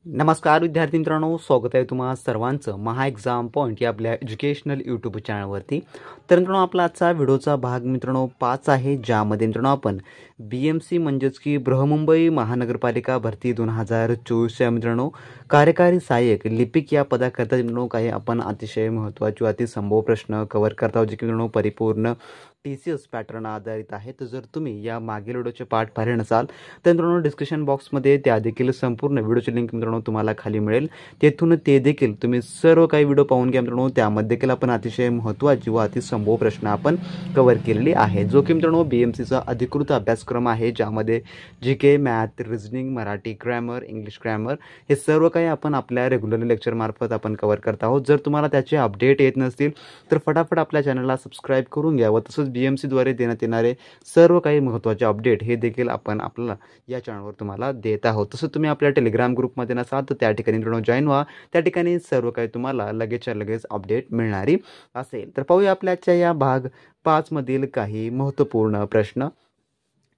नमस्कार विद्यार्थी मित्रांनो, स्वागत आहे तुम्हा सर्वांचं महा एक्झाम पॉईंट या आपल्या एज्युकेशनल यूट्यूब चॅनलवरती। तर मित्रांनो, आपला आजचा व्हिडिओचा भाग मित्रांनो 5 आहे, ज्यामध्ये मित्रांनो आपण BMC म्हणजेच की बृहमुंबई महानगरपालिका भरती 2024 या मित्रांनो कार्यकारी सहाय्यक लिपिक या पदाकरता मित्रांनो काही आपण अतिशय महत्त्वाचे अतिसंभव प्रश्न कव्हर करत आहोत, जे की मित्रांनो परिपूर्ण TCS पॅटर्न आधारित आहे। तर जर तुम्ही या मागील व्हिडिओचे पार्ट पाहिले नसाल तर मित्रांनो डिस्क्रिप्शन बॉक्समध्ये त्या देखील संपूर्ण व्हिडिओची लिंक मित्रांनो तुम्हाला खाली मिळेल, तेथून ते देखील तुम्ही सर्व काही व्हिडिओ पाहून घ्या मित्रांनो। त्यामध्ये देखील आपण अतिशय महत्त्वाची व अतिसंभव प्रश्न आपण कव्हर केलेली आहे, जो की मित्रांनो BMCचा अधिकृत अभ्यासक्रम आहे, ज्यामध्ये GK, math, reasoning, Marathi grammar, English grammar हे सर्व काही आपण आपल्या रेग्युलर लेक्चर मार्फत आपण कव्हर करत आहोत। जर तुम्हाला त्याचे अपडेट येत नसतील तर फटाफट आपल्या चॅनलला सबस्क्राईब करून घ्या व तसंच BMC द्वारे देण्यात येणारे सर्व काही महत्त्वाचे अपडेट हे देखील आपण आपल्याला या चॅनलवर तुम्हाला देत आहोत। तसं तुम्ही आपल्या टेलिग्राम ग्रुपमध्ये नसाल तर त्या ठिकाणी मित्रांनो जॉईन व्हा, त्या ठिकाणी सर्व काही तुम्हाला लगेचच्या लगेच अपडेट मिळणारी असेल। तर पाहूया आपल्याच्या या भाग 5 मधील काही महत्त्वपूर्ण प्रश्न।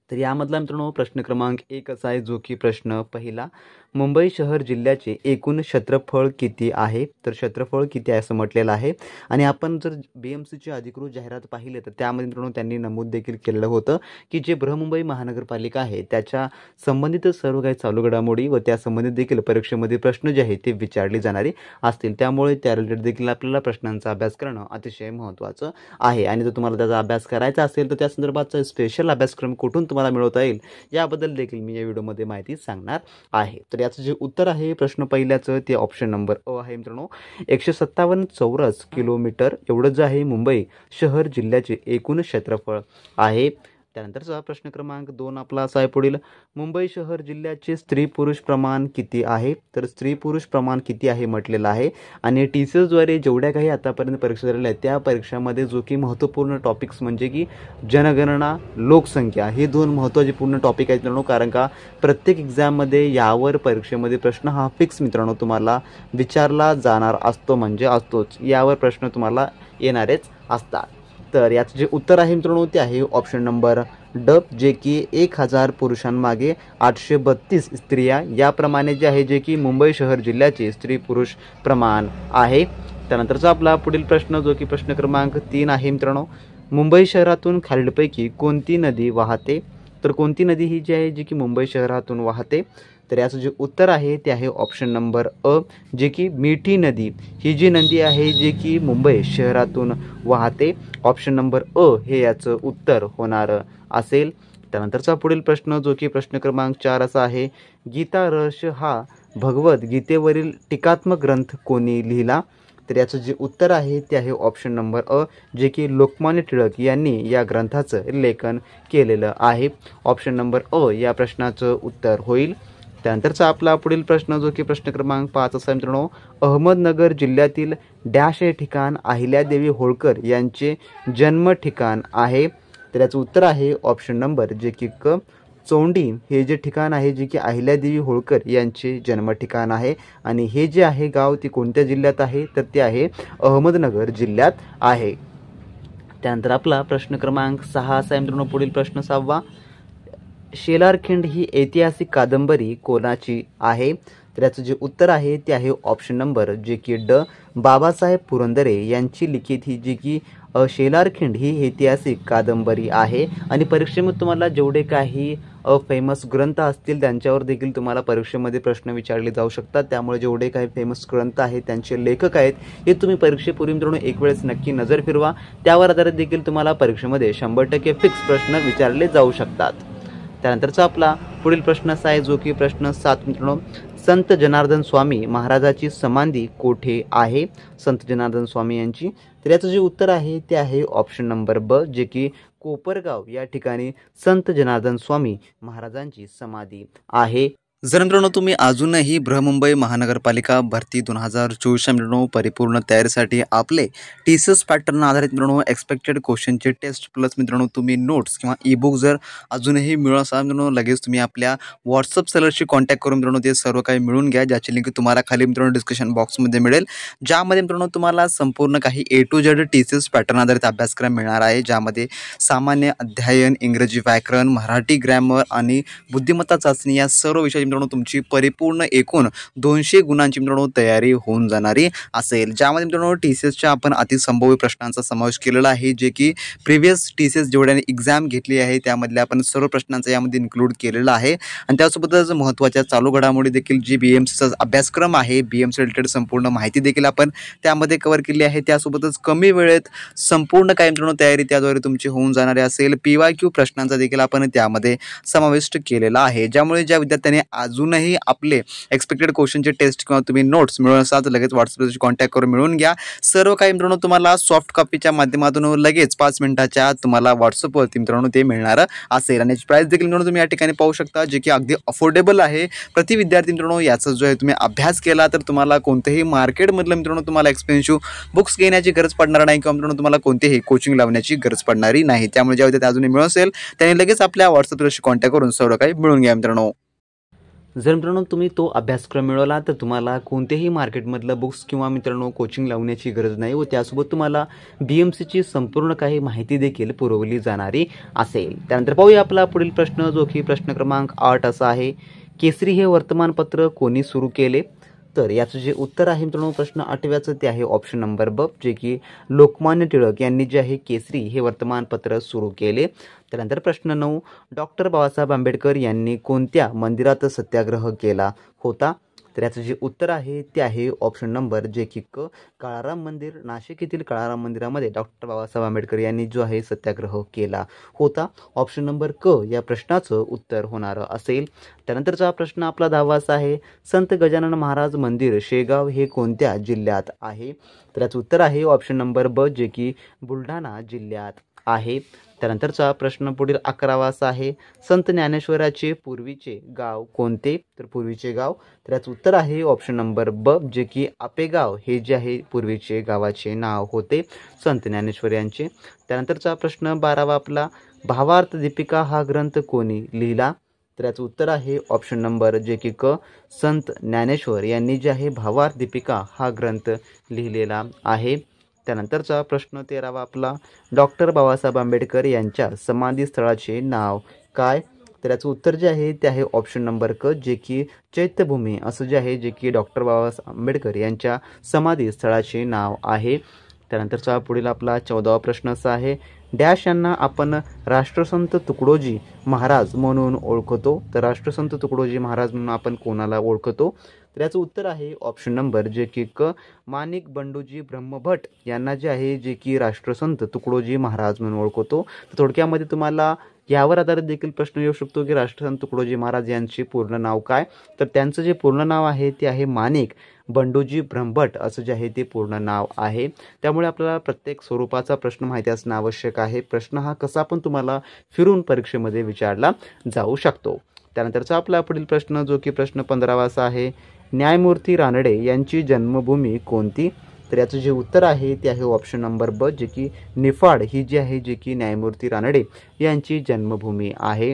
तर यामधला मित्रांनो प्रश्न क्रमांक 1 असा आहे, जो की प्रश्न पहिला, मुंबई शहर जिल्ह्याचे एकूण क्षेत्रफळ किती आहे? तर क्षेत्रफळ किती आहे असं म्हटलेलं आहे। आणि आपण जर BMCची अधिकृत जाहिरात पाहिले तर त्यामध्ये मित्रांनो त्यांनी नमूद देखील केलेलं होतं की जे बृहमुंबई महानगरपालिका आहे त्याच्या संबंधित सर्व काही चालू घडामोडी व त्या संबंधित देखील परीक्षेमध्ये प्रश्न जे आहेत ते विचारले जाणारे असतील, त्यामुळे त्या रिलेटेड देखील आपल्याला प्रश्नांचा अभ्यास करणं अतिशय महत्त्वाचं आहे। आणि जर तुम्हाला त्याचा अभ्यास करायचा असेल तर त्या संदर्भाचा स्पेशल अभ्यासक्रम कुठून तुम्हाला मिळवता येईल याबद्दल देखील मी या व्हिडिओमध्ये माहिती सांगणार आहे। तर याचं जे उत्तर आहे प्रश्न पहिल्याचं ते ऑप्शन नंबर अ आहे मित्रांनो। 157 चौरस किलोमीटर एवढं जे आहे मुंबई शहर जिल्ह्याचे एकूण क्षेत्रफळ आहे। त्यानंतरचा प्रश्न क्रमांक 2 आपला असा आहे पुढील, मुंबई शहर जिल्ह्याचे स्त्री पुरुष प्रमाण किती आहे? तर स्त्री पुरुष प्रमाण किती आहे म्हटलेलं आहे। आणि TCS द्वारे जेवढ्या काही आतापर्यंत परीक्षा झालेल्या आहेत त्या परीक्षामध्ये जो की महत्त्वपूर्ण टॉपिक्स म्हणजे की जनगणना, लोकसंख्या हे दोन महत्त्वाचे पूर्ण टॉपिक आहेत मित्रांनो, कारण का प्रत्येक एक्झाममध्ये यावर परीक्षेमध्ये प्रश्न हा फिक्स मित्रांनो तुम्हाला विचारला जाणार असतो, म्हणजे असतोच, यावर प्रश्न तुम्हाला येणारेच असतात। तर याचं जे उत्तर आहे मित्रांनो ते आहे ऑप्शन नंबर ड, जे की 1000 पुरुषांमागे 832 स्त्रिया याप्रमाणे जे आहे, जे की मुंबई शहर जिल्ह्याचे स्त्री पुरुष प्रमाण आहे। त्यानंतरचा आपला पुढील प्रश्न जो की प्रश्न क्रमांक 3 आहे मित्रांनो, मुंबई शहरातून खालीलपैकी कोणती नदी वाहते? तर कोणती नदी ही जी आहे जी की मुंबई शहरातून वाहते? तर याचं जे उत्तर आहे ते आहे ऑप्शन नंबर अ, जे की मिठी नदी ही जी नदी आहे जे की मुंबई शहरातून वाहते। ऑप्शन नंबर अ हे याचं उत्तर होणार असेल। त्यानंतरचा पुढील प्रश्न जो की प्रश्न क्रमांक 4 असा आहे, गीता रहस्य हा भगवद्गीतेवरील टीकात्मक ग्रंथ कोणी लिहिला? तर याचं जे उत्तर आहे ते आहे ऑप्शन नंबर अ, जे की लोकमान्य टिळक यांनी या ग्रंथाचं लेखन केलेलं आहे। ऑप्शन नंबर अ या प्रश्नाचं उत्तर होईल। त्यानंतरचा आपला पुढील प्रश्न जो की प्रश्न क्रमांक 5 असा मित्रांनो, अहमदनगर जिल्ह्यातील डॅश हे ठिकाण अहिल्यादेवी होळकर यांचे जन्म ठिकाण आहे? तर याचं उत्तर आहे ऑप्शन नंबर जे की क, चोंडी हे जे ठिकाण आहे जे की अहिल्यादेवी होळकर यांचे जन्म ठिकाण आहे। आणि हे जे आहे गाव ते कोणत्या जिल्ह्यात आहे? तर ते आहे अहमदनगर जिल्ह्यात आहे। त्यानंतर आपला प्रश्न क्रमांक 6 असा आहे मित्रांनो, पुढील प्रश्न 6वा, शेलारखिंड ही ऐतिहासिक कादंबरी कोणाची आहे? तर याचं जे उत्तर आहे ते आहे ऑप्शन नंबर जे की ड, बाबासाहेब पुरंदरे यांची लिखित ही जी की शेलारखिंड ही ऐतिहासिक कादंबरी आहे। आणि परीक्षेमध्ये तुम्हाला जेवढे काही फेमस ग्रंथ असतील त्यांच्यावर देखील तुम्हाला परीक्षेमध्ये प्रश्न विचारले जाऊ शकतात, त्यामुळे जेवढे काही फेमस ग्रंथ आहेत त्यांचे लेखक आहेत हे तुम्ही परीक्षेपूर्वी मित्रांनो एक वेळेस नक्की नजर फिरवा, त्यावर आधारित देखील तुम्हाला परीक्षेमध्ये 100% फिक्स प्रश्न विचारले जाऊ शकतात। त्यानंतरचा आपला पुढील प्रश्न असा आहे जो की प्रश्न 7 मित्रांनो, संत जनार्दन स्वामी महाराजाची समाधी कोठे आहे? संत जनार्दन स्वामी यांची, तर याचं जे उत्तर आहे ते आहे ऑप्शन नंबर ब, जे की कोपरगाव या ठिकाणी संत जनार्दन स्वामी महाराजांची समाधी आहे। जर मित्रांनो तुम्ही अजूनही बृहमुंबई महानगरपालिका भरती 2024 मित्रांनो परिपूर्ण तयारीसाठी आपले TCS पॅटर्न आधारित मित्रांनो एक्सपेक्टेड क्वेश्चनचे टेस्ट प्लस मित्रांनो तुम्ही नोट्स किंवा ई-बुक जर अजूनही मिळवत असाल मित्रांनो, लगेच तुम्ही आपल्या व्हॉट्सअप सेलरशी कॉन्टॅक्ट करून मित्रांनो ते सर्व काही मिळून घ्या, ज्याची लिंक तुम्हाला खाली मित्रांनो डिस्क्रिप्शन बॉक्समध्ये मिळेल, ज्यामध्ये मित्रांनो तुम्हाला संपूर्ण काही A to Z TCS pattern आधारित अभ्यासक्रम मिळणार आहे, ज्यामध्ये सामान्य अध्ययन, इंग्रजी व्याकरण, मराठी ग्रामर आणि बुद्धिमत्ता चाचणी या सर्व विषय मित्रांनो तुमची परिपूर्ण एकूण 200 गुणांची मित्रांनो तयारी होऊन जाणारी असेल, ज्यामध्ये मित्रांनो TCSच्या आपण अतिसंभाव्य प्रश्नांचा समावेश केलेला आहे, जे की प्रिव्हियस TCS जेवढ्याने एक्झाम घेतली आहे त्यामधल्या आपण सर्व प्रश्नांचा यामध्ये इन्क्लूड केलेला आहे। आणि त्यासोबतच महत्त्वाच्या चालू घडामोडी देखील जी BMCचा अभ्यासक्रम आहे, BMC रिलेटेड संपूर्ण माहिती देखील आपण त्यामध्ये कव्हर केली आहे। त्यासोबतच कमी वेळेत संपूर्ण काय मित्रांनो तयारी त्याद्वारे तुमची होऊन जाणारी असेल। PYQ प्रश्नांचा देखील आपण त्यामध्ये समाविष्ट केलेला आहे, ज्यामुळे ज्या विद्यार्थ्यांनी अजूनही आपले एक्सपेक्टेड क्वेश्चनचे टेस्ट किंवा तुम्ही नोट्स मिळवून असाल तर लगेच व्हॉट्सअपवरती कॉन्टॅक्ट करून मिळवून घ्या। सर्व काही मित्रांनो तुम्हाला सॉफ्ट कॉपीच्या माध्यमातून लगेच 5 मिनिटाच्या तुम्हाला व्हॉट्सअपवरती मित्रांनो ते मिळणार असेल। आणि प्राइस देखील मित्रांनो तुम्ही या ठिकाणी पाहू शकता, जे की अगदी अफोर्डेबल आहे प्रति विद्यार्थी मित्रांनो। याचा जो आहे तुम्ही अभ्यास केला तर तुम्हाला कोणतेही मार्केटमधलं मित्रांनो तुम्हाला एक्सपेन्सिव्ह बुक्स घेण्याची गरज पडणार नाही किंवा मित्रांनो तुम्हाला कोणतेही कोचिंग लावण्याची गरज पडणारी नाही। त्यामुळे ज्या विद्यार्थी अजूनही मिळत असेल त्यांनी लगेच आपल्या व्हॉट्सअपवरशी कॉन्टॅक्ट करून सर्व काही मिळून घ्या मित्रांनो। जर मित्रांनो तुम्ही तो अभ्यासक्रम मिळवला तर तुम्हाला कोणतेही मार्केटमधलं बुक्स किंवा मित्रांनो कोचिंग लावण्याची गरज नाही व त्यासोबत तुम्हाला BMCची संपूर्ण काही माहिती देखील पुरवली जाणारी असेल। त्यानंतर पाहूया आपला पुढील प्रश्न, जो की प्रश्न क्रमांक 8 असा आहे, केसरी हे वर्तमानपत्र कोणी सुरू केले? तर याचं जे उत्तर आहे मित्रांनो प्रश्न 8व्याचं ते आहे ऑप्शन नंबर ब, जे की लोकमान्य टिळक यांनी जे आहे केसरी हे वर्तमानपत्र सुरू केले। त्यानंतर प्रश्न 9, डॉक्टर बाबासाहेब आंबेडकर यांनी कोणत्या मंदिरात सत्याग्रह केला होता? तर याचं जे उत्तर आहे ते आहे ऑप्शन नंबर जे की क, काळाराम मंदिर, नाशिक येथील काळाराम मंदिरामध्ये डॉक्टर बाबासाहेब आंबेडकर यांनी जो आहे सत्याग्रह केला होता। ऑप्शन नंबर क या प्रश्नाचं उत्तर होणार असेल। त्यानंतरचा प्रश्न आपला 10वाचा आहे, संत गजानन महाराज मंदिर शेगाव हे कोणत्या जिल्ह्यात आहे? तर याचं उत्तर आहे ऑप्शन नंबर ब, जे की बुलढाणा जिल्ह्यात आहे। त्यानंतरचा प्रश्न पुढील 11वाचा आहे, संत ज्ञानेश्वराचे पूर्वीचे गाव कोणते? तर पूर्वीचे गाव, तर याचं उत्तर आहे ऑप्शन नंबर ब, जे की आपेगाव हे जे आहे पूर्वीचे गावाचे नाव होते संत ज्ञानेश्वर यांचे। त्यानंतरचा प्रश्न 12वा आपला, भावार्थ दीपिका हा ग्रंथ कोणी लिहिला? तर याचं उत्तर आहे ऑप्शन नंबर जे की क, संत ज्ञानेश्वर यांनी जे आहे भावार्थ दीपिका हा ग्रंथ लिहिलेला आहे। त्यानंतरचा प्रश्न 13वा आपला, डॉक्टर बाबासाहेब आंबेडकर यांच्या समाधीस्थळाचे नाव काय? तर याचं उत्तर जे आहे ते आहे ऑप्शन नंबर क, जे की चैत्यभूमी असं जे आहे, जे की डॉक्टर बाबासाहेब आंबेडकर यांच्या समाधीस्थळाचे नाव आहे। त्यानंतरचा पुढील आपला 14वा प्रश्न असा आहे, डॅश यांना आपण राष्ट्रसंत तुकडोजी महाराज म्हणून ओळखतो? तर राष्ट्रसंत तुकडोजी महाराज म्हणून आपण कोणाला ओळखतो? तर याचं उत्तर आहे ऑप्शन नंबर जे की क, माणिक बंडूजी ब्रह्मभट यांना जे आहे जे की राष्ट्रसंत तुकडोजी महाराज म्हणून ओळखतो। तर थोडक्यामध्ये तुम्हाला यावर आधारित देखील प्रश्न येऊ शकतो की राष्ट्रसंत तुकडोजी महाराज यांचे पूर्ण नाव काय? तर त्यांचं जे पूर्ण नाव आहे ते आहे माणिक बंडूजी ब्रह्मभट असं जे आहे ते पूर्ण नाव आहे। त्यामुळे आपल्याला प्रत्येक स्वरूपाचा प्रश्न माहिती असणं आवश्यक आहे। प्रश्न हा कसा पण तुम्हाला फिरून परीक्षेमध्ये विचारला जाऊ शकतो। त्यानंतरचा आपला पुढील प्रश्न, जो की प्रश्न 15वा असा आहे, न्यायमूर्ती रानडे यांची जन्मभूमी कोणती? तर याचं जे उत्तर आहे ते आहे ऑप्शन नंबर ब, जे की निफाड ही जी आहे जे की न्यायमूर्ती रानडे यांची जन्मभूमी आहे।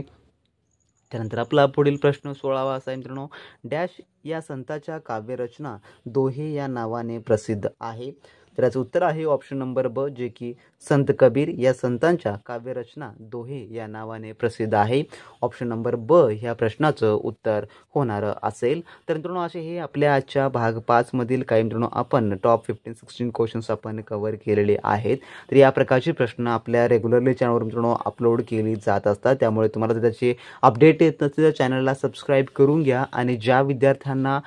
त्यानंतर आपला पुढील प्रश्न 16वा असा आहे मित्रांनो, डॅश या संताच्या काव्यरचना दोहे या नावाने प्रसिद्ध आहे? तर याचं उत्तर आहे ऑप्शन नंबर ब, जे की संत कबीर या संतांच्या काव्यरचना दोहे या नावाने प्रसिद्ध आहे। ऑप्शन नंबर ब ह्या प्रश्नाचं उत्तर होणार असेल। तर मित्रांनो असे हे आपल्या आजच्या भाग 5 मधील काही मित्रांनो आपण टॉप 15-16 क्वेश्चन्स आपण कव्हर केलेले आहेत। तर या प्रकारचे प्रश्न आपल्या रेग्युलरली चॅनलवर मित्रांनो अपलोड केली जात असतात, त्यामुळे तुम्हाला त्याचे अपडेट येत नसतील तर चॅनलला सबस्क्राईब करून घ्या। आणि ज्या विद्यार्थ्यांना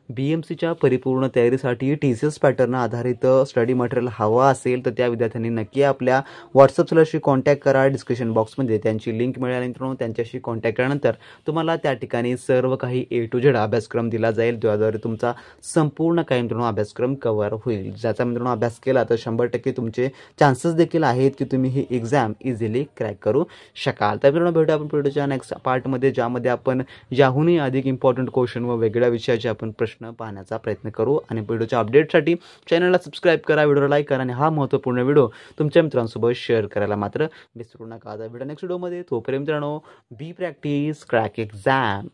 BMCच्या परिपूर्ण तयारीसाठी TCS पॅटर्न आधारित स्टडी मटेरियल हवा असेल तर त्या विद्यार्थ्यांनी नक्की आपल्या व्हॉट्सअपशी कॉन्टॅक्ट करा। डिस्क्रिप्शन बॉक्समध्ये त्यांची लिंक मिळाली मित्रांनो, त्यांच्याशी कॉन्टॅक्ट केल्यानंतर तुम्हाला त्या ठिकाणी सर्व काही A to Z अभ्यासक्रम दिला जाईल, ज्याद्वारे तुमचा संपूर्ण काही मित्रांनो अभ्यासक्रम कव्हर होईल। ज्याचा मित्रांनो अभ्यास केला तर 100% तुमचे चान्सेस देखील आहेत की तुम्ही ही एक्झाम इझिली क्रॅक करू शकाल। तर मित्रांनो भेटूया आपण व्हिडिओच्या नेक्स्ट पार्टमध्ये, ज्यामध्ये आपण याहूनही अधिक इम्पॉर्टंट क्वेश्चन व वेगळ्या विषयाचे आपण प्रश्न पाहण्याचा प्रयत्न करू। आणि व्हिडिओच्या अपडेटसाठी चॅनलला सबस्क्राईब करा, व्हिडिओ लाईक करा आणि हा महत्त्वपूर्ण व्हिडिओ तुमच्या मित्रांसोबत शेअर करायला मात्र विसरू नका। आता व्हिडिओ नेक्स्ट व्हिडिओमध्ये, तोपर्यंत मित्रांनो बी प्रॅक्टिस क्रॅक एक्झाम।